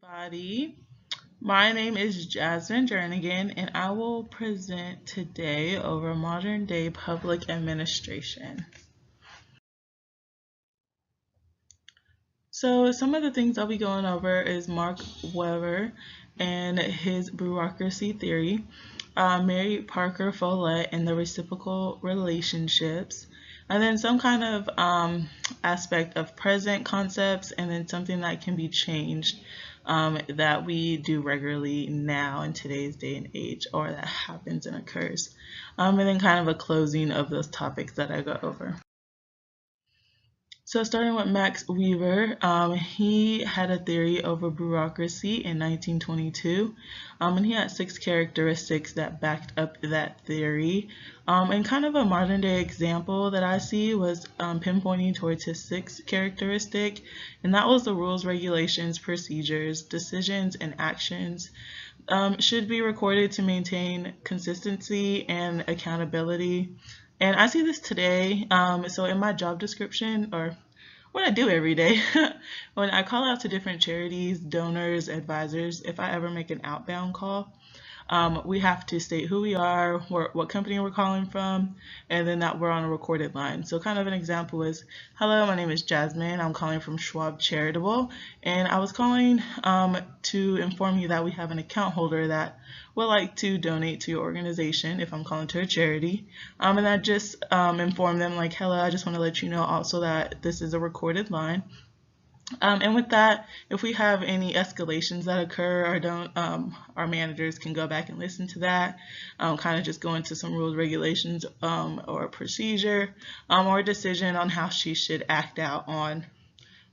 everybody. My name is Jasmine Jernigan, and I will present today over modern day public administration. So, some of the things I'll be going over is Mark Weber and his bureaucracy theory, Mary Parker Follett and the reciprocal relationships, and then some kind of aspect of present concepts, and then something that can be changed that we do regularly now in today's day and age, or that happens and occurs. And then kind of a closing of those topics that I go over. So starting with Max Weber, he had a theory over bureaucracy in 1922, and he had 6 characteristics that backed up that theory. And kind of a modern day example that I see was pinpointing towards his 6th characteristic, and that was the rules, regulations, procedures, decisions, and actions should be recorded to maintain consistency and accountability. And I see this today. So in my job description, or what I do every day, when I call out to different charities, donors, advisors, if I ever make an outbound call, we have to state who we are, what company we're calling from, and then that we're on a recorded line. So kind of an example is, hello, my name is Jasmine. I'm calling from Schwab Charitable, and I was calling to inform you that we have an account holder that would like to donate to your organization if I'm calling to a charity. And I just inform them like, hello, I just want to let you know also that this is a recorded line. And with that, if we have any escalations that occur or don't, our managers can go back and listen to that, kind of just go into some rules, regulations, or procedure, or a decision on how she should act out on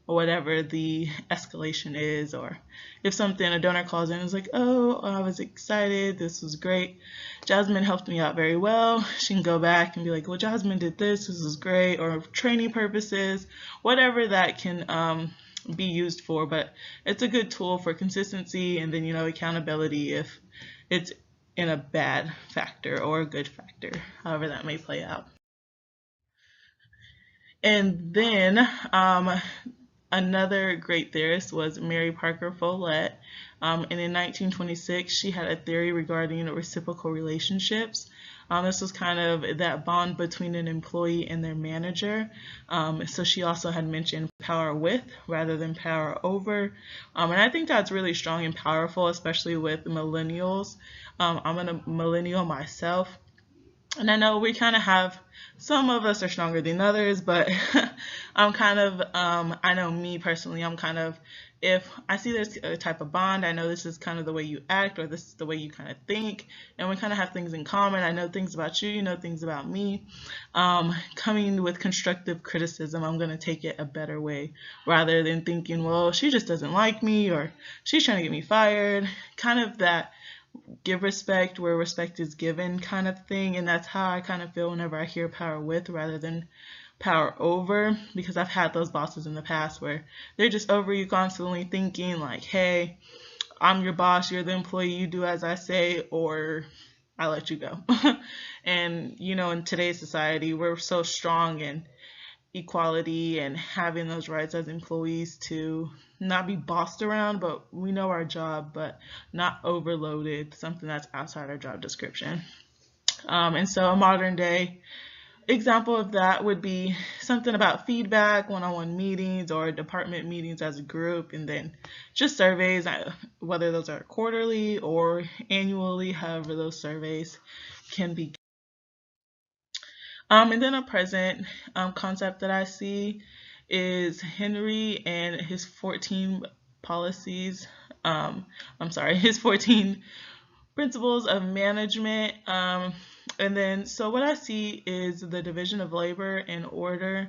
whatever the escalation is. Or if something, a donor calls in and is like, oh, I was excited, this was great, Jasmine helped me out very well, she can go back and be like, well, Jasmine did this was great, or training purposes, whatever that can be used for. But it's a good tool for consistency and then accountability if it's in a bad factor or a good factor, however that may play out. And then another great theorist was Mary Parker Follett. And in 1926, she had a theory regarding reciprocal relationships. This was kind of that bond between an employee and their manager. So she also had mentioned power with rather than power over. And I think that's really strong and powerful, especially with millennials. I'm a millennial myself. And I know we kind of have, some of us are stronger than others, but I'm kind of, I know me personally, I'm kind of, if I see there's a type of bond, I know this is kind of the way you act, or this is the way you kind of think, and we kind of have things in common. I know things about you, you know things about me. Coming with constructive criticism, I'm going to take it a better way, rather than thinking, well, she just doesn't like me, or she's trying to get me fired. Kind of that give respect where respect is given kind of thing. And that's how I kind of feel whenever I hear power with rather than power over, because I've had those bosses in the past where they're just over you, constantly thinking like, hey, I'm your boss, you're the employee, you do as I say, or I let you go. And in today's society, we're so strong in equality and having those rights as employees to not be bossed around, but we know our job, but not overloaded, something that's outside our job description. And so a modern day example of that would be something about feedback, one-on-one meetings, or department meetings as a group, and then just surveys, whether those are quarterly or annually, however those surveys can be. And then a present concept that I see is Henry and his 14 policies. His 14 principles of management. And then, so what I see is the division of labor and order.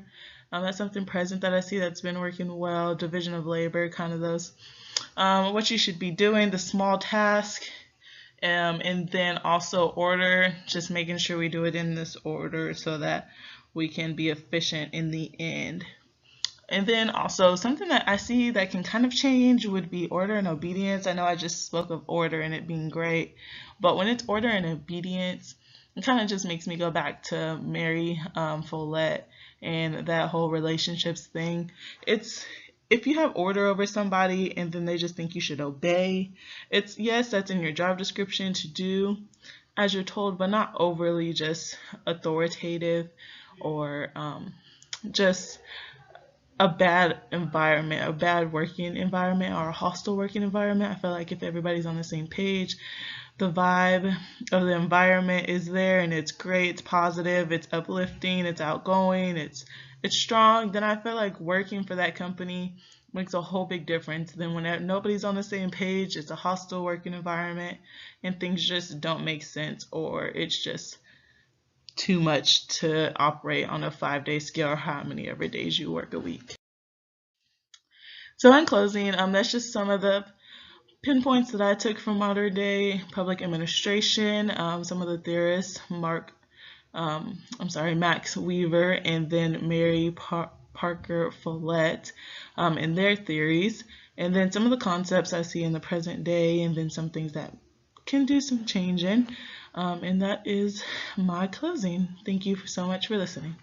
That's something present that I see that's been working well. Division of labor, kind of those, what you should be doing, the small task. And then also order, just making sure we do it in this order so that we can be efficient in the end. And then also something that I see that can kind of change would be order and obedience. I know I just spoke of order and it being great, but when it's order and obedience, it kind of just makes me go back to Mary Follett and that whole relationships thing. It's if you have order over somebody and then they just think you should obey, it's, yes, that's in your job description to do as you're told, but not overly just authoritative or just a bad environment, a bad working environment, or a hostile working environment. I feel like if everybody's on the same page, the vibe of the environment is there and it's great, it's positive, it's uplifting, it's outgoing, it's strong, then I feel like working for that company makes a whole big difference than when nobody's on the same page, it's a hostile working environment and things just don't make sense, or it's just too much to operate on a 5-day scale, or how many ever days you work a week. So in closing, that's just some of the pinpoints that I took from modern day public administration. Some of the theorists, Max Weaver and then Mary Parker Follett, and their theories, and then some of the concepts I see in the present day, and then some things that can do some changing. And that is my closing. Thank you so much for listening.